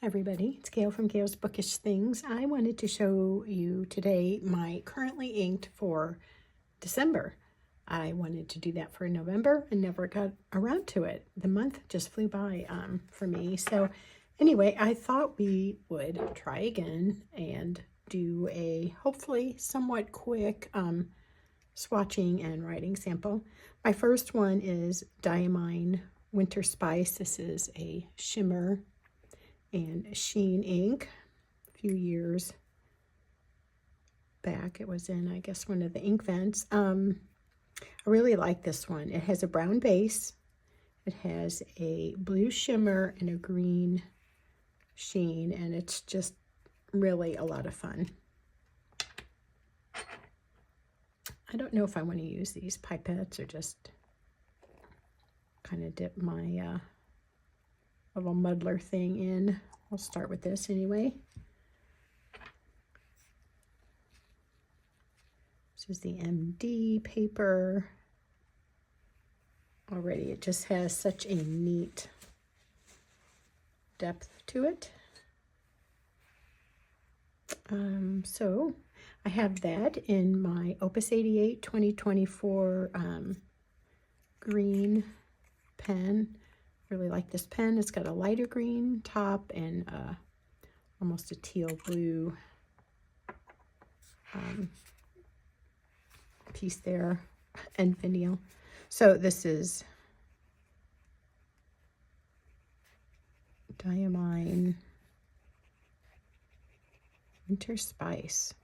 Hi everybody, it's Gail from Gail's Bookish Things. I wanted to show you today my currently inked for December. I wanted to do that for November and never got around to it. The month just flew by for me. So anyway, I thought we would try again and do a hopefully somewhat quick swatching and writing sample. My first one is Diamine Winter Spice. This is a shimmer and sheen ink. A few years back it was in, I guess, one of the ink vents. I really like this one. It has a brown base, it has a blue shimmer and a green sheen, and it's just really a lot of fun. I don't know if I want to use these pipettes or just kind of dip my little muddler thing in. I'll start with this anyway. This is the MD paper. Already it just has such a neat depth to it. So I have that in my Opus 88 2024 green pen. Really like this pen. It's got a lighter green top and almost a teal blue piece there and finial. So this is Diamine Winter Spice.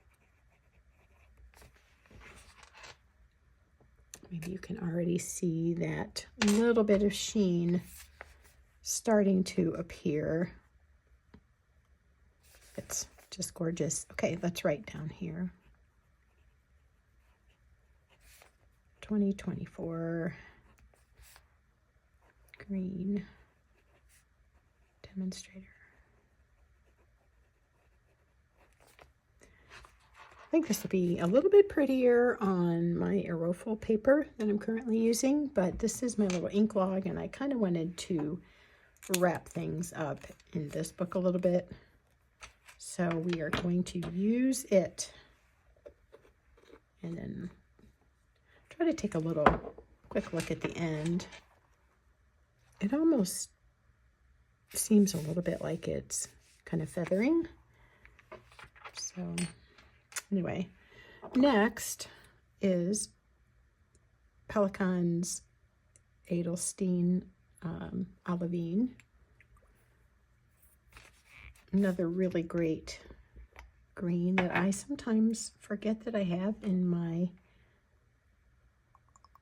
Maybe you can already see that little bit of sheen starting to appear. It's just gorgeous. Okay, let's write down here. 2024 green demonstrator. I think this will be a little bit prettier on my aerofil paper that I'm currently using, but this is my little ink log, and I kind of wanted to wrap things up in this book a little bit. So we are going to use it and then try to take a little quick look at the end. It almost seems a little bit like it's kind of feathering. So anyway, next is Pelikan's Edelstein Olivine. Another really great green that I sometimes forget that I have in my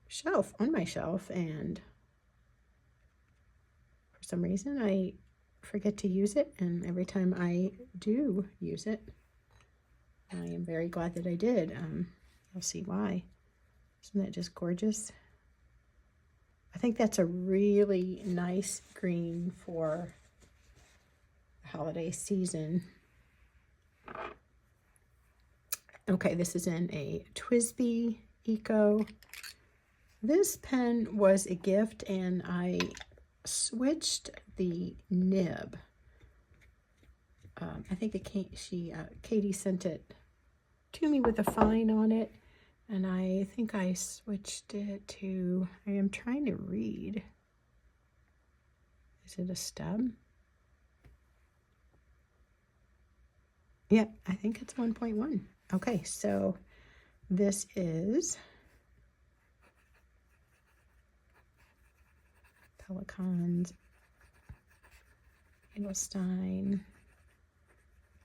shelf, on my shelf, and for some reason I forget to use it, and every time I do use it, I am very glad that I did. You'll see why. Isn't that just gorgeous? I think that's a really nice green for the holiday season. Okay, this is in a TWSBI Eco. This pen was a gift, and I switched the nib. I think Katie sent it to me with a fine on it, and I think I switched it to, I am trying to read. Is it a stub? Yeah, I think it's 1.1. Okay, so this is Pelikan's Edelstein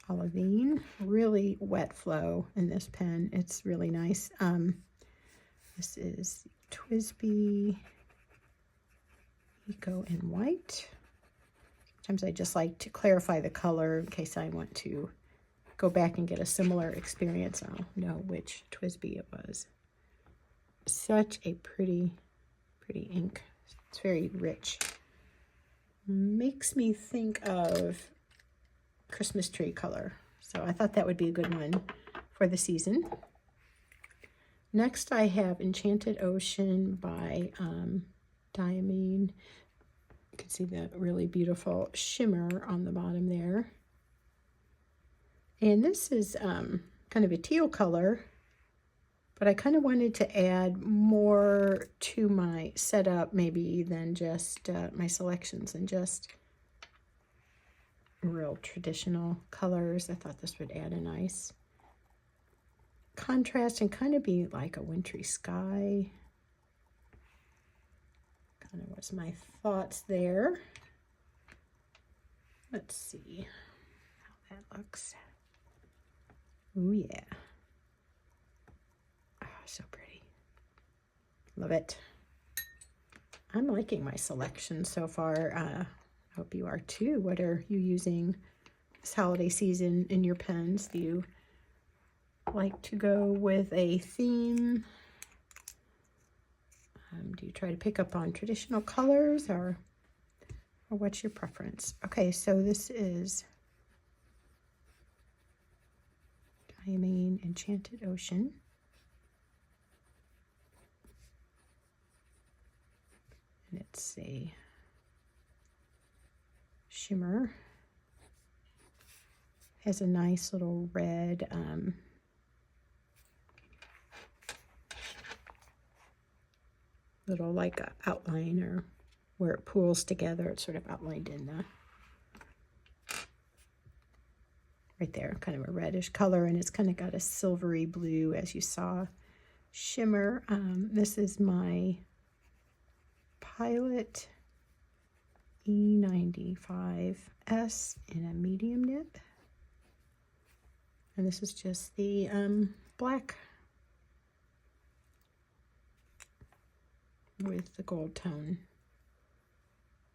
Olivine. Really wet flow in this pen. It's really nice. This is TWSBI Eco in white. Sometimes I just like to clarify the color in case I want to go back and get a similar experience. I'll know which TWSBI it was. Such a pretty ink. It's very rich. Makes me think of Christmas tree color. So I thought that would be a good one for the season. Next I have Enchanted Ocean by Diamine. You can see the really beautiful shimmer on the bottom there. And this is kind of a teal color, but I kind of wanted to add more to my setup maybe than just my selections and just real traditional colors. I thought this would add a nice contrast and kind of be like a wintry sky. Kind of was my thoughts there. Let's see how that looks. Oh yeah. Oh, so pretty. Love it. I'm liking my selection so far. I hope you are too. What are you using this holiday season in your pens? Do you like to go with a theme? Do you try to pick up on traditional colors or what's your preference? Okay, so this is Diamine Enchanted Ocean. And it's a shimmer. Has a nice little red little like a outline, or where it pools together. It's sort of outlined in the right there, kind of a reddish color, and it's kind of got a silvery blue, as you saw, shimmer. This is my Pilot E95S in a medium nib, and this is just the black with the gold tone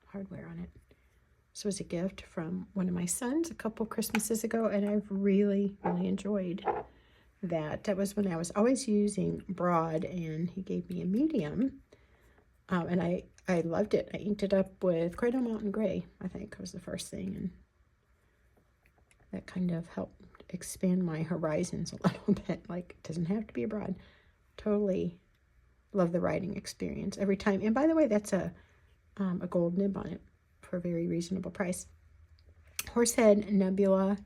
hardware on it. This was a gift from one of my sons a couple Christmases ago, and I've really enjoyed that. That was when I was always using broad, and he gave me a medium, and I loved it. I inked it up with Cradle Mountain Gray, I think was the first thing, and that kind of helped expand my horizons a little bit. Like, it doesn't have to be a broad. Totally love the writing experience every time. And by the way, that's a gold nib on it for a very reasonable price. Horsehead Nebula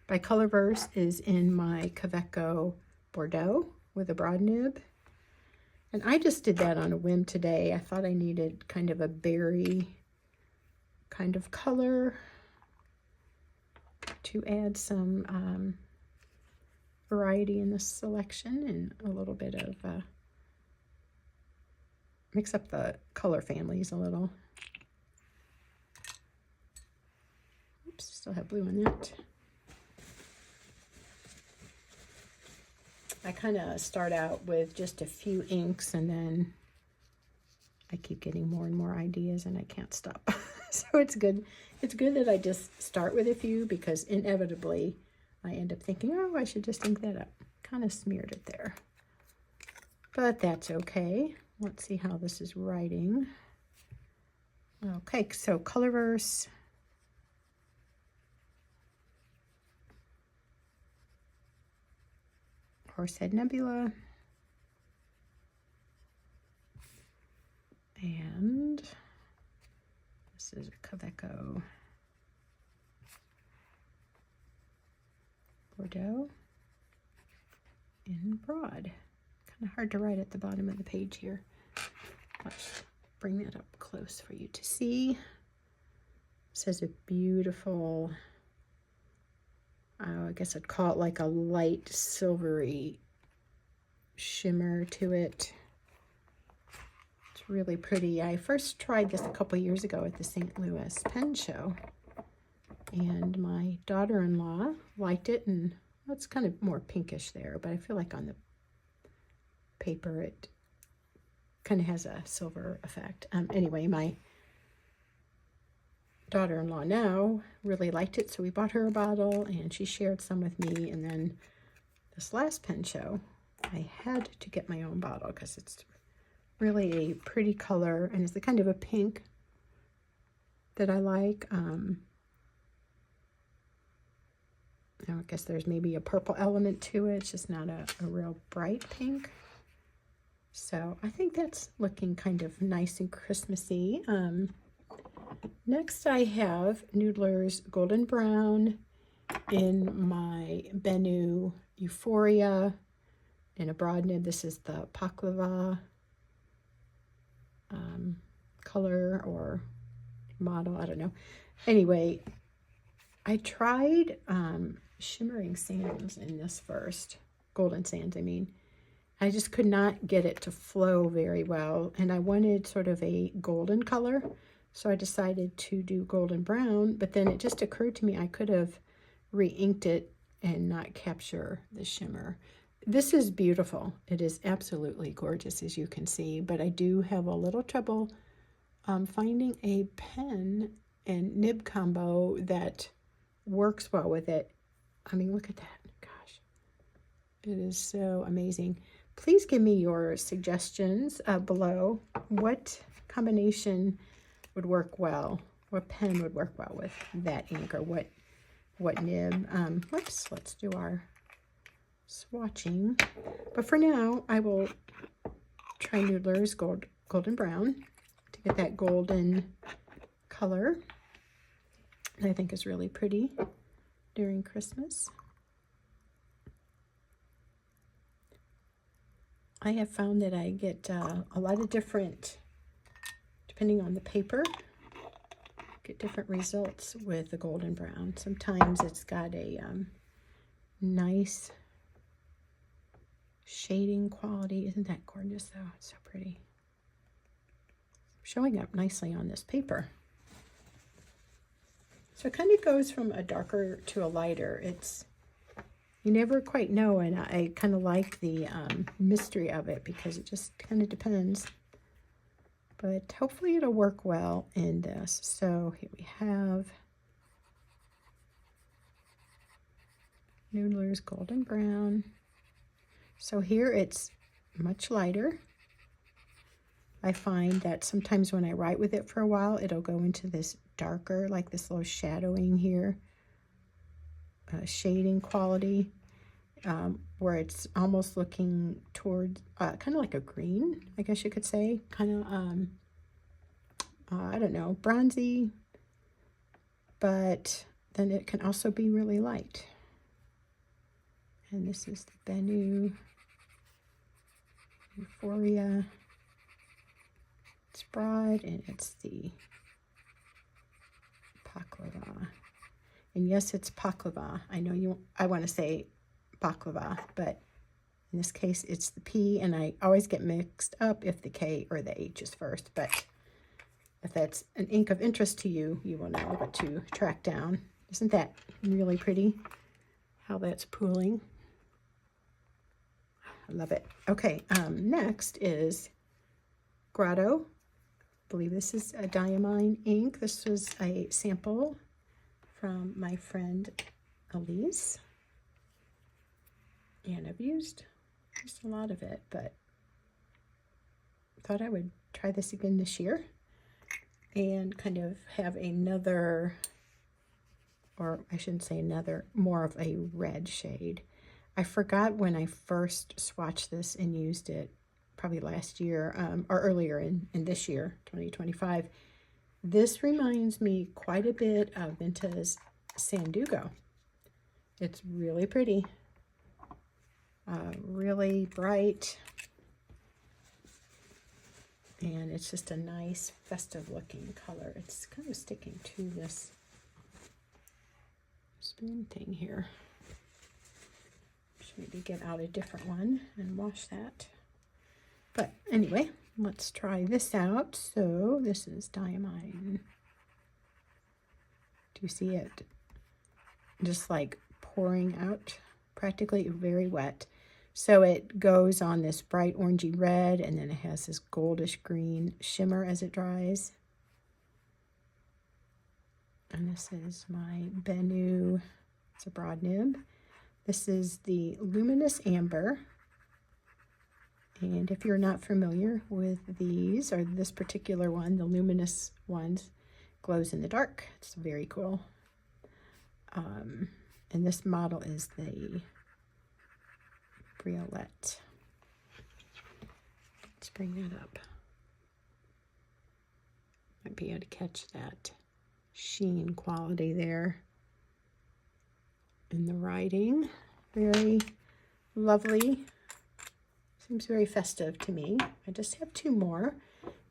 by Colorverse is in my Kaweco Bordeaux with a broad nib. And I just did that on a whim today. I thought I needed kind of a berry kind of color to add some variety in this selection, and a little bit of mix up the color families a little. Oops, still have blue in that. I kind of start out with just a few inks, and then I keep getting more and more ideas, and I can't stop. So it's good. It's good that I just start with a few, because inevitably I end up thinking, oh, I should just ink that up. Kind of smeared it there. But that's okay. Let's see how this is writing. Okay, so Colorverse. Horsehead Nebula. And this is a Kaweco Bordeaux in broad. Kind of hard to write at the bottom of the page here. Let's bring that up close for you to see. This has a beautiful, I guess I'd call it like a light silvery shimmer to it. It's really pretty. I first tried this a couple years ago at the St. Louis Pen Show, and my daughter-in-law liked it, and well, it's kind of more pinkish there, but I feel like on the paper it kind of has a silver effect. Anyway, my daughter-in-law now really liked it, so we bought her a bottle, and she shared some with me. And then this last pen show, I had to get my own bottle because it's really a pretty color, and it's the kind of a pink that I like. I guess there's maybe a purple element to it. It's just not a real bright pink. So I think that's looking kind of nice and Christmassy. Next I have Noodler's Golden Brown in my Bennu Euphoria in a broad nib. This is the Baklava color or model, I don't know. Anyway, I tried shimmering sands in this first, golden sands I mean. I just could not get it to flow very well, and I wanted sort of a golden color, so I decided to do golden brown, but then it just occurred to me I could have re-inked it and not capture the shimmer. This is beautiful. It is absolutely gorgeous, as you can see, but I do have a little trouble finding a pen and nib combo that works well with it. I mean, look at that. Gosh, it is so amazing. Please give me your suggestions below. What combination would work well? What pen would work well with that ink, or what nib? Whoops, let's do our swatching. But for now, I will try Noodler's Golden Brown to get that golden color that I think is really pretty during Christmas. I have found that I get a lot of different, depending on the paper, get different results with the golden brown. Sometimes it's got a nice shading quality. Isn't that gorgeous though? It's so pretty. Showing up nicely on this paper. So it kind of goes from a darker to a lighter. You never quite know, and I kind of like the mystery of it because it just kind of depends. But hopefully it'll work well in this. So here we have Noodler's Golden Brown. So here it's much lighter. I find that sometimes when I write with it for a while, it'll go into this darker, like this little shadowing here. Shading quality, where it's almost looking towards kind of like a green, I guess you could say, kind of I don't know, bronzy, but then it can also be really light. And this is the Bennu Euphoria. It's broad, and it's the Baklava. And yes, it's baklava. I know I want to say baklava, but in this case, it's the P, and I always get mixed up if the K or the H is first. But if that's an ink of interest to you, you will know what to track down. Isn't that really pretty? How that's pooling. I love it. Okay, next is Grotto. I believe this is a Diamine ink. This was a sample from my friend Elise, and I've used a lot of it, but thought I would try this again this year and kind of have another, or I shouldn't say another, more of a red shade. I forgot when I first swatched this and used it, probably last year, or earlier in this year, 2025. This reminds me quite a bit of Vinta's Sandugo. It's really pretty, really bright, and it's just a nice festive looking color. It's kind of sticking to this spoon thing here. Should maybe get out a different one and wash that. But anyway, let's try this out. So this is Diamine. Do you see it? Just like pouring out, practically very wet. So it goes on this bright orangey red, and then it has this goldish green shimmer as it dries. And this is my Bennu, it's a broad nib. This is the Luminous Amber. And if you're not familiar with these, or this particular one, the luminous ones, glows in the dark. It's very cool. And this model is the Briolette. Let's bring that up. Might be able to catch that sheen quality there in the writing. Very lovely. Seems very festive to me. I just have two more.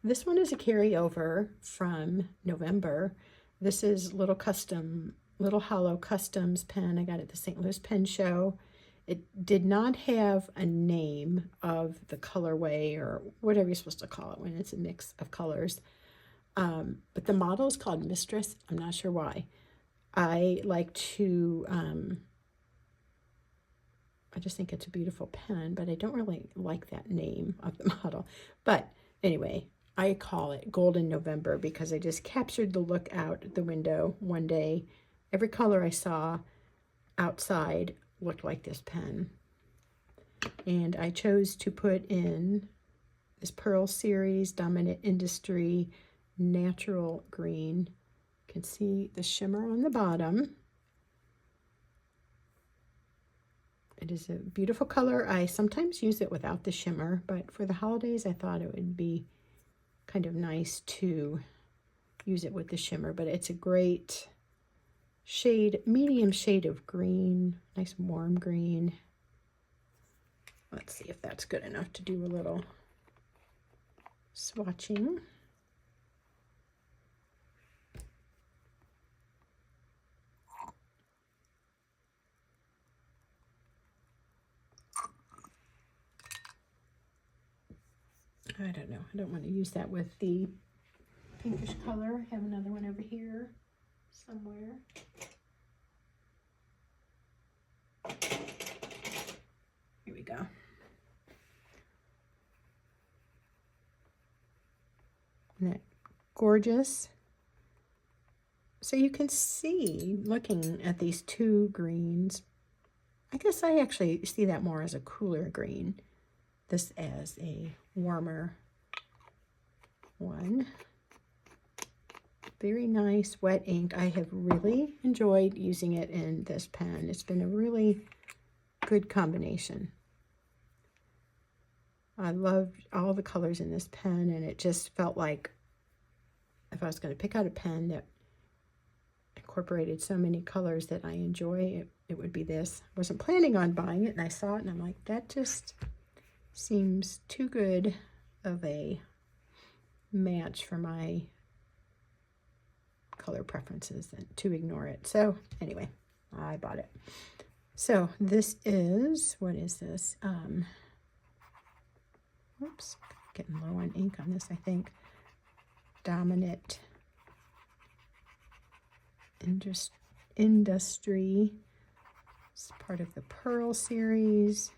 This one is a carryover from November. This is Little Hollow Customs pen. I got it at the St. Louis Pen Show. It did not have a name of the colorway or whatever you're supposed to call it when it's a mix of colors. But the model is called Mistress. I'm not sure why. I like to, I just think it's a beautiful pen, but I don't really like that name of the model. But anyway, I call it Golden November because I just captured the look out the window one day. Every color I saw outside looked like this pen. And I chose to put in this Pearl Series Dominant Industry Natural Green. You can see the shimmer on the bottom. It is a beautiful color. I sometimes use it without the shimmer, but for the holidays I thought it would be kind of nice to use it with the shimmer. But it's a great shade, medium shade of green, nice warm green. Let's see if that's good enough to do a little swatching. I don't know. I don't want to use that with the pinkish color. I have another one over here somewhere. Here we go. Isn't that gorgeous? So you can see, looking at these two greens, I guess I actually see that more as a cooler green. This as a warmer one. Very nice wet ink. I have really enjoyed using it in this pen. It's been a really good combination. I loved all the colors in this pen, and it just felt like if I was going to pick out a pen that incorporated so many colors that I enjoy, it would be this. I wasn't planning on buying it, and I saw it and I'm like, that just seems too good of a match for my color preferences and to ignore it. So anyway, I bought it. So this is, what is this? Oops, getting low on ink on this, I think. Dominant Industry. It's part of the Pearl series.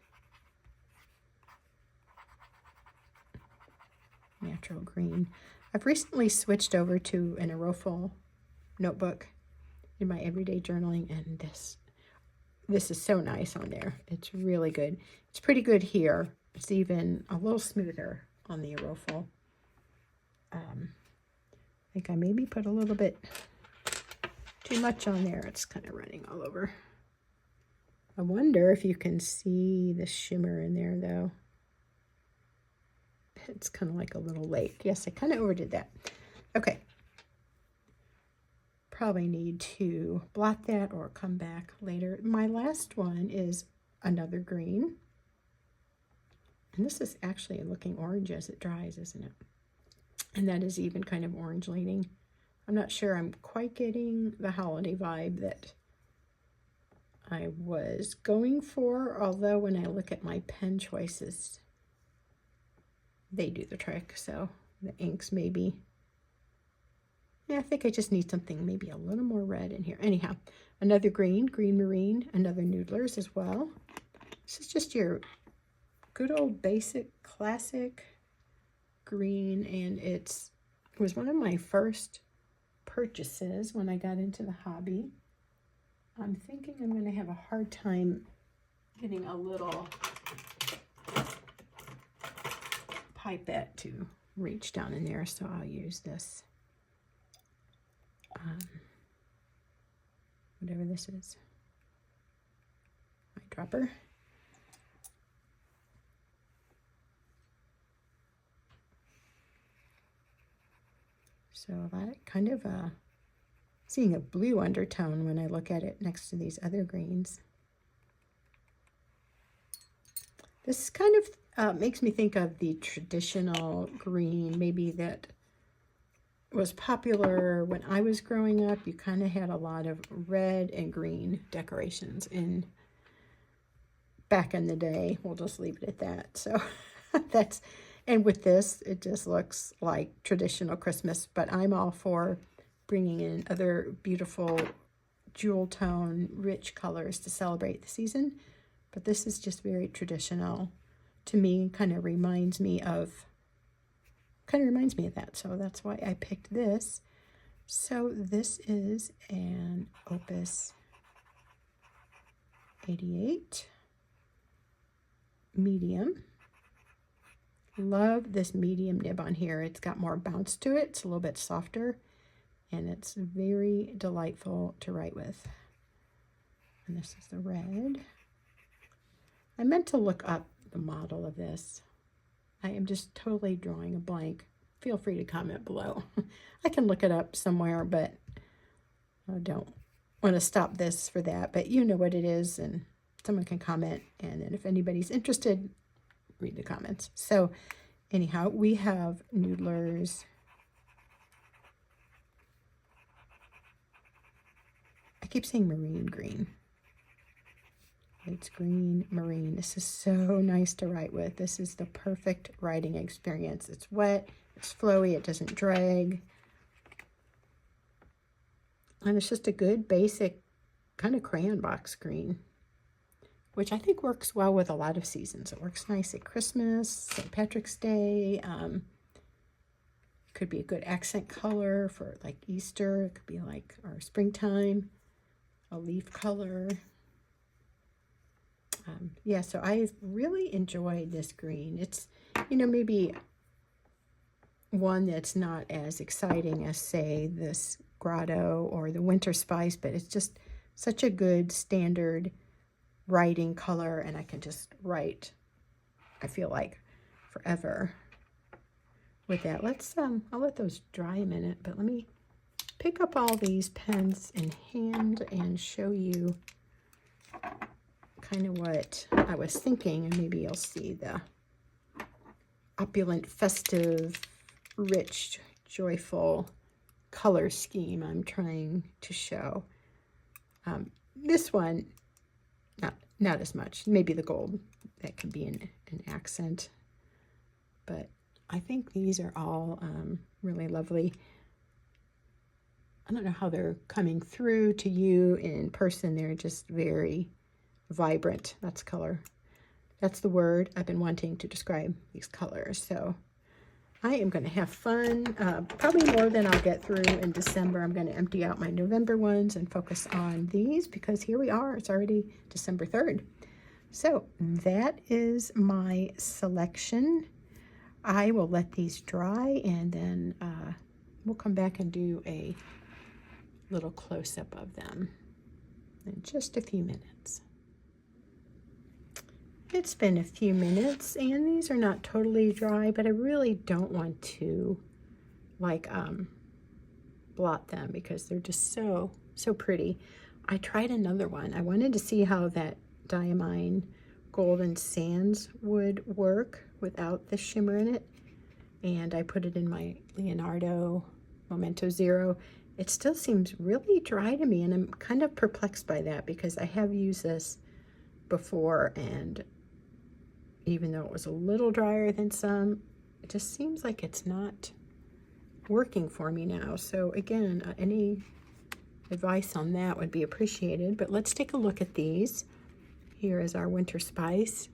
Natural green. I've recently switched over to an Aerofil notebook in my everyday journaling, and this is so nice on there. It's really good. It's pretty good here. It's even a little smoother on the Aerofil. I think I maybe put a little bit too much on there. It's kind of running all over. I wonder if you can see the shimmer in there though. It's kind of like a little lake. Yes, I kind of overdid that. Okay. Probably need to blot that or come back later. My last one is another green. And this is actually looking orange as it dries, isn't it? And that is even kind of orange leaning. I'm not sure I'm quite getting the holiday vibe that I was going for, although when I look at my pen choices, they do the trick. So the inks maybe, yeah, I think I just need something maybe a little more red in here. Anyhow, another green, green marine, another Noodlers as well. This is just your good old basic classic green, and it was one of my first purchases when I got into the hobby. I'm thinking I'm going to have a hard time getting a little pipette to reach down in there, so I'll use this, whatever this is, eyedropper. So that kind of seeing a blue undertone when I look at it next to these other greens. This kind of makes me think of the traditional green, maybe that was popular when I was growing up. You kind of had a lot of red and green decorations in back in the day. We'll just leave it at that. So that's, and with this, it just looks like traditional Christmas, but I'm all for bringing in other beautiful jewel tone, rich colors to celebrate the season. But this is just very traditional to me, kind of reminds me of that. So that's why I picked this. So this is an Opus 88 medium. Love this medium nib on here. It's got more bounce to it. It's a little bit softer, and it's very delightful to write with. And this is the red. I meant to look up the model of this. I am just totally drawing a blank. Feel free to comment below. I can look it up somewhere, but I don't want to stop this for that. But you know what it is, and someone can comment. And then if anybody's interested, read the comments. So anyhow, we have Noodler's. I keep saying marine green. It's green marine. This is so nice to write with. This is the perfect writing experience. It's wet, it's flowy, it doesn't drag. And it's just a good basic kind of crayon box green, which I think works well with a lot of seasons. It works nice at Christmas, St. Patrick's Day. Could be a good accent color for like Easter. It could be like our springtime, a leaf color. Yeah, so I really enjoyed this green. It's, you know, maybe one that's not as exciting as, say, this Grotto or the Winter Spice, but it's just such a good standard writing color, and I can just write, I feel like, forever with that. Let's, I'll let those dry a minute, but let me pick up all these pens in hand and show you kind of what I was thinking, and maybe you'll see the opulent, festive, rich, joyful color scheme I'm trying to show. This one, not as much. Maybe the gold, that could be an accent, but I think these are all really lovely. I don't know how they're coming through to you in person. They're just very vibrant. That's color. That's the word I've been wanting to describe these colors. So I am going to have fun, probably more than I'll get through in December. I'm going to empty out my November ones and focus on these, because here we are. It's already December 3rd. So that is my selection. I will let these dry, and then we'll come back and do a little close-up of them in just a few minutes. It's been a few minutes, and these are not totally dry, but I really don't want to like blot them because they're just so pretty. I tried another one. I wanted to see how that Diamine Golden Sands would work without the shimmer in it, and I put it in my Leonardo Momento Zero. It still seems really dry to me, and I'm kind of perplexed by that because I have used this before, and even though it was a little drier than some, it just seems like it's not working for me now. So again, any advice on that would be appreciated. But let's take a look at these. Here is our Winter Spice.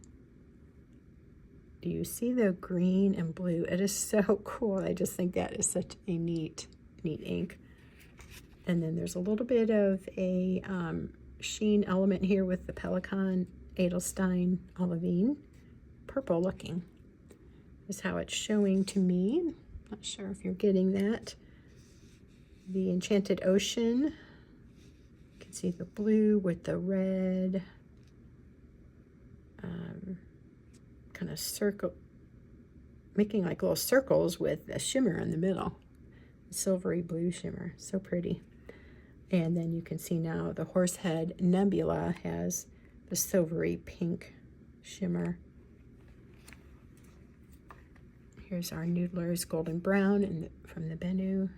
Do you see the green and blue? It is so cool. I just think that is such a neat ink. And then there's a little bit of a sheen element here with the Pelikan Edelstein Olivine. Purple looking is how it's showing to me. Not sure if you're getting that. The Enchanted Ocean. You can see the blue with the red kind of circle, making like little circles with a shimmer in the middle. silvery blue shimmer. So pretty. And then you can see now the Horsehead Nebula has the silvery pink shimmer. Here's our Noodler's Golden Brown from the Bennu.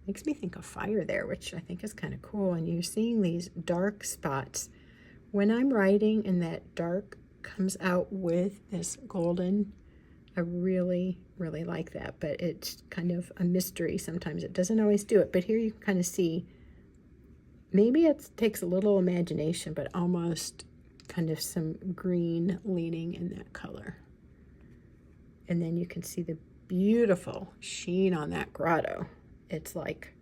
Makes me think of fire there, which I think is kind of cool. And you're seeing these dark spots. When I'm writing and that dark comes out with this golden, I really, really like that. But it's kind of a mystery sometimes. It doesn't always do it. But here you can kind of see, maybe it takes a little imagination, but almost kind of some green leaning in that color. And then you can see the beautiful sheen on that grotto. It's like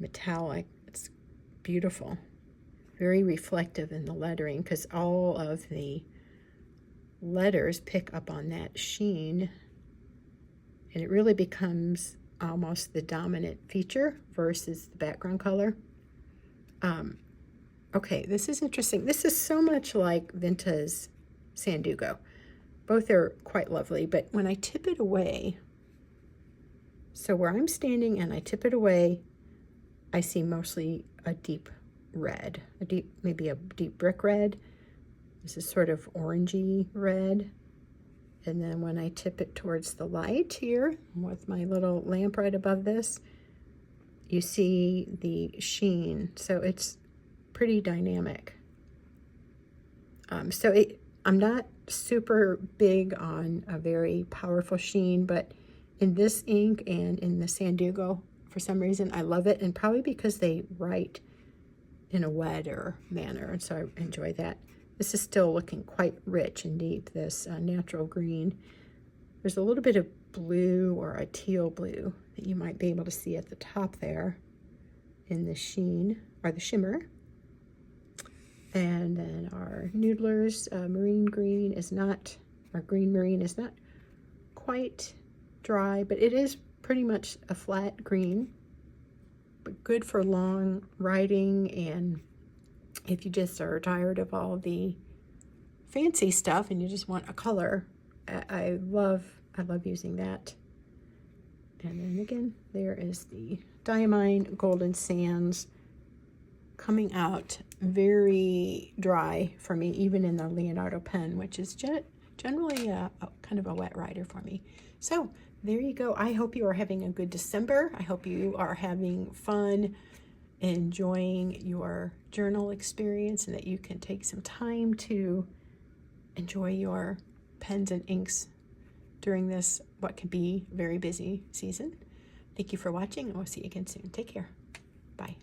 metallic. It's beautiful. Very reflective in the lettering because all of the letters pick up on that sheen. And it really becomes almost the dominant feature versus the background color. Okay, this is interesting. This is so much like Vinta's Sandugo. Both are quite lovely, but when I tip it away, so where I'm standing and I tip it away, I see mostly a deep red, maybe a deep brick red. This is sort of orangey red. And then when I tip it towards the light here with my little lamp right above this, you see the sheen. So it's pretty dynamic. I'm not super big on a very powerful sheen, but in this ink and in the Sandugo, for some reason, I love it, and probably because they write in a wetter manner, and so I enjoy that. This is still looking quite rich and deep, this natural green. There's a little bit of blue or a teal blue that you might be able to see at the top there in the sheen, or the shimmer. And then our Noodler's marine green is not, our green marine is not quite dry, but it is pretty much a flat green, but good for long writing. And if you just are tired of all the fancy stuff and you just want a color, I love using that. And then again, there is the Diamine Golden Sands coming out very dry for me, even in the Leonardo pen, which is generally a kind of a wet writer for me. So there you go. I hope you are having a good December. I hope you are having fun, enjoying your journal experience, and that you can take some time to enjoy your pens and inks during this, what can be very busy season. Thank you for watching, and we'll see you again soon. Take care. Bye.